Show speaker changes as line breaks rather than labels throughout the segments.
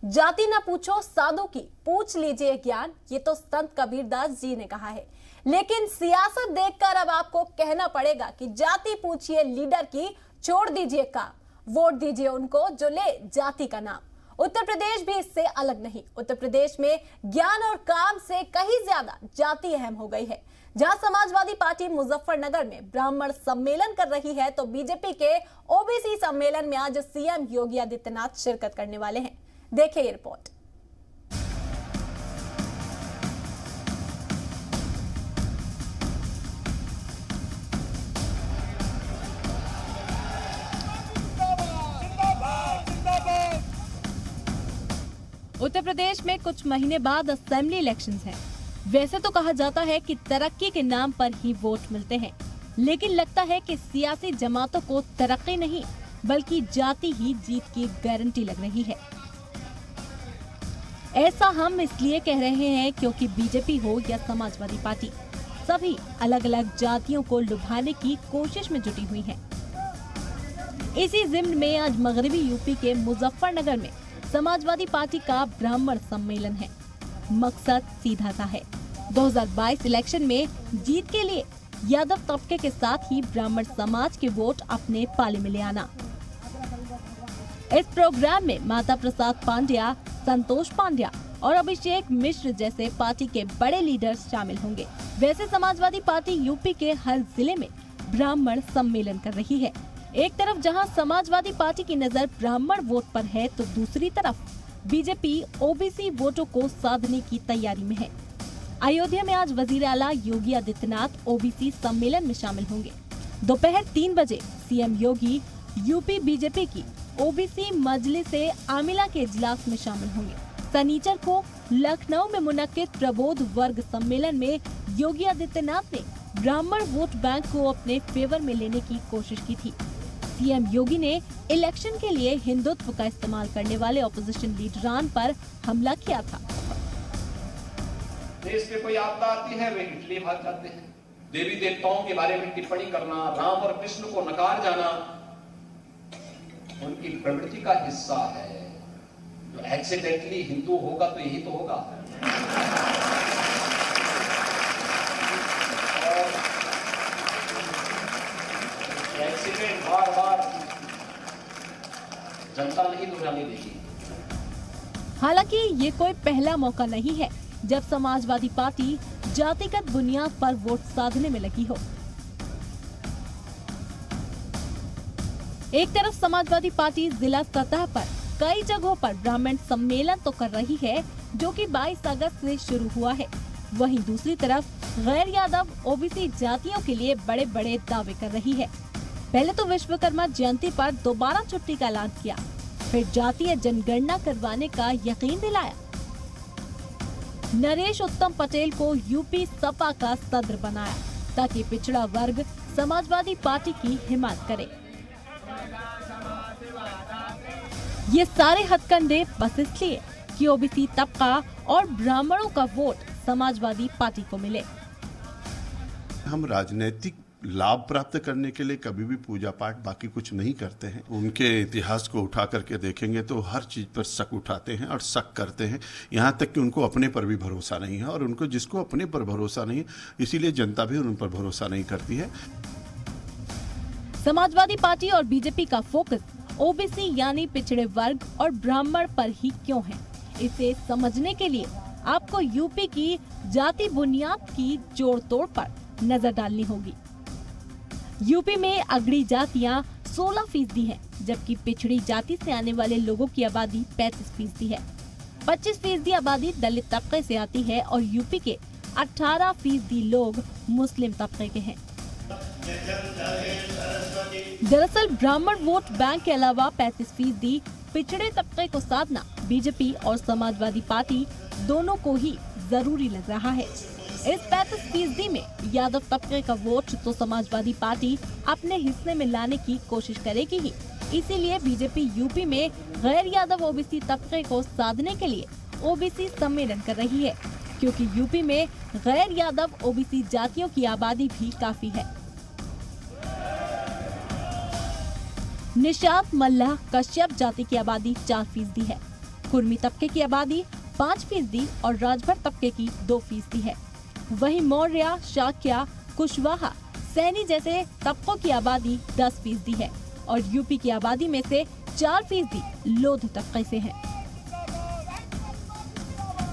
जाति न पूछो साधु की, पूछ लीजिए ज्ञान, ये तो संत कबीरदास जी ने कहा है। लेकिन सियासत देखकर अब आपको कहना पड़ेगा कि जाति पूछिए लीडर की, छोड़ दीजिए काम, वोट दीजिए उनको जो ले जाति का नाम। उत्तर प्रदेश भी इससे अलग नहीं। उत्तर प्रदेश में ज्ञान और काम से कहीं ज्यादा जाति अहम हो गई है। जहां समाजवादी पार्टी मुजफ्फरनगर में ब्राह्मण सम्मेलन कर रही है, तो बीजेपी के ओबीसी सम्मेलन में आज सीएम योगी आदित्यनाथ शिरकत करने वाले हैं। देखिए ये रिपोर्ट। उत्तर प्रदेश में कुछ महीने बाद असेंबली इलेक्शंस हैं। वैसे तो कहा जाता है कि तरक्की के नाम पर ही वोट मिलते हैं, लेकिन लगता है कि सियासी जमातों को तरक्की नहीं बल्कि जाति ही जीत की गारंटी लग रही है। ऐसा हम इसलिए कह रहे हैं क्योंकि बीजेपी हो या समाजवादी पार्टी, सभी अलग अलग जातियों को लुभाने की कोशिश में जुटी हुई हैं। इसी जिम्न में आज मगरबी यूपी के मुजफ्फरनगर में समाजवादी पार्टी का ब्राह्मण सम्मेलन है। मकसद सीधा सा है, 2022 इलेक्शन में जीत के लिए यादव तबके के साथ ही ब्राह्मण समाज के वोट अपने पाले में ले आना। इस प्रोग्राम में माता प्रसाद पांड्या, संतोष पांड्या और अभिषेक मिश्र जैसे पार्टी के बड़े लीडर्स शामिल होंगे। वैसे समाजवादी पार्टी यूपी के हर जिले में ब्राह्मण सम्मेलन कर रही है। एक तरफ जहां समाजवादी पार्टी की नजर ब्राह्मण वोट पर है, तो दूसरी तरफ बीजेपी ओबीसी वोटों को साधने की तैयारी में है। अयोध्या में आज वजीर आला योगी आदित्यनाथ ओबीसी सम्मेलन में शामिल होंगे। दोपहर 3 बजे सीएम योगी यूपी बीजेपी की ओबीसी मजलिस-ए आमिला के इजलास में शामिल होंगे। शनिचर को लखनऊ में मुनक्किद प्रबोध वर्ग सम्मेलन में योगी आदित्यनाथ ने ब्राह्मण वोट बैंक को अपने फेवर में लेने की कोशिश की थी। सीएम योगी ने इलेक्शन के लिए हिंदुत्व का इस्तेमाल करने वाले ऑपोजिशन लीडरान पर हमला किया था।
देश में कोई आपदा आती है, वे इटली भाग जाते हैं। देवी देवताओं के बारे में टिप्पणी करना, राम और कृष्ण को नकार जाना उनकी प्रवृत्ति का हिस्सा है। जो एक्सीडेंटली हिंदू होगा तो यही तो होगा। एक्सीडेंट बार बार जनता नहीं दोहराने देगी।
हालांकि ये कोई पहला मौका नहीं है जब समाजवादी पार्टी जातिगत बुनियाद पर वोट साधने में लगी हो। एक तरफ समाजवादी पार्टी जिला सतह पर कई जगहों पर ब्राह्मण सम्मेलन तो कर रही है, जो कि 22 अगस्त से शुरू हुआ है। वहीं दूसरी तरफ गैर यादव ओबीसी जातियों के लिए बड़े बड़े दावे कर रही है। पहले तो विश्वकर्मा जयंती पर दोबारा छुट्टी का ऐलान किया, फिर जातीय जनगणना करवाने का यकीन दिलाया। नरेश उत्तम पटेल को यूपी सपा का सदर बनाया ताकि पिछड़ा वर्ग समाजवादी पार्टी की हिमायत करे। ये सारे हथकंडे बस इसलिए कि ओबीसी तबका और ब्राह्मणों का वोट समाजवादी पार्टी को मिले।
हम राजनीतिक लाभ प्राप्त करने के लिए कभी भी पूजा पाठ बाकी कुछ नहीं करते हैं। उनके इतिहास को उठा करके देखेंगे तो हर चीज पर शक उठाते हैं और शक करते हैं, यहाँ तक कि उनको अपने पर भी भरोसा नहीं है। और उनको जिसको अपने पर भरोसा नहीं है, इसीलिए जनता भी उन पर भरोसा नहीं करती है।
समाजवादी पार्टी और बीजेपी का फोकस ओबीसी यानी पिछड़े वर्ग और ब्राह्मण पर ही क्यों है, इसे समझने के लिए आपको यूपी की जाति बुनियाद की जोड़ तोड़ पर नजर डालनी होगी। यूपी में अगड़ी जातियां 16% हैं, जबकि पिछड़ी जाति से आने वाले लोगों की आबादी 35% है। 25% आबादी दलित तबके से आती है और यूपी के 18% लोग मुस्लिम तबके के हैं। दरअसल ब्राह्मण वोट बैंक के अलावा 35% पिछड़े तबके को साधना बीजेपी और समाजवादी पार्टी दोनों को ही जरूरी लग रहा है। इस 35% में यादव तबके का वोट तो समाजवादी पार्टी अपने हिस्से में लाने की कोशिश करेगी ही। इसीलिए बीजेपी यूपी में गैर यादव ओबीसी तबके को साधने के लिए ओबीसी सम्मेलन कर रही है, क्योंकि यूपी में गैर यादव ओबीसी जातियों की आबादी भी काफी है। निषाद मल्लाह कश्यप जाति की आबादी 4% है। कुर्मी तबके की आबादी 5% और राजभर तबके की 2% है। वहीं मौर्य, शाक्य, कुशवाहा, सैनी जैसे तबकों की आबादी 10% है और यूपी की आबादी में से 4% लोध तबके से है।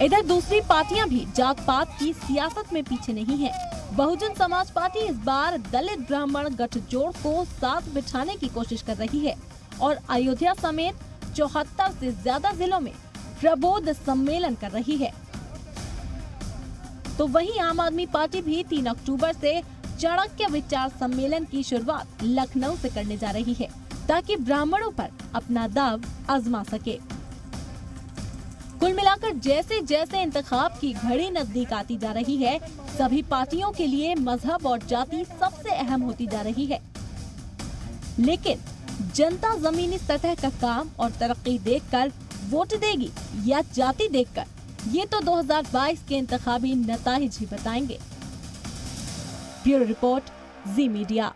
इधर दूसरी पार्टियां भी जात पात की सियासत में पीछे नहीं है। बहुजन समाज पार्टी इस बार दलित ब्राह्मण गठजोड़ को साथ बिठाने की कोशिश कर रही है और अयोध्या समेत 74 से ज्यादा जिलों में प्रबोध सम्मेलन कर रही है। तो वहीं आम आदमी पार्टी भी 3 अक्टूबर से चाणक्य विचार सम्मेलन की शुरुआत लखनऊ से करने जा रही है ताकि ब्राह्मणों पर अपना दाव आजमा सके। कुल मिलाकर जैसे जैसे इंतखाब की घड़ी नजदीक आती जा रही है, सभी पार्टियों के लिए मजहब और जाति सबसे अहम होती जा रही है। लेकिन जनता जमीनी सतह का काम और तरक्की देखकर वोट देगी या जाति देखकर, ये तो 2022 के इंतखाबी नताइज ही बताएंगे। ब्यूरो रिपोर्ट, जी मीडिया।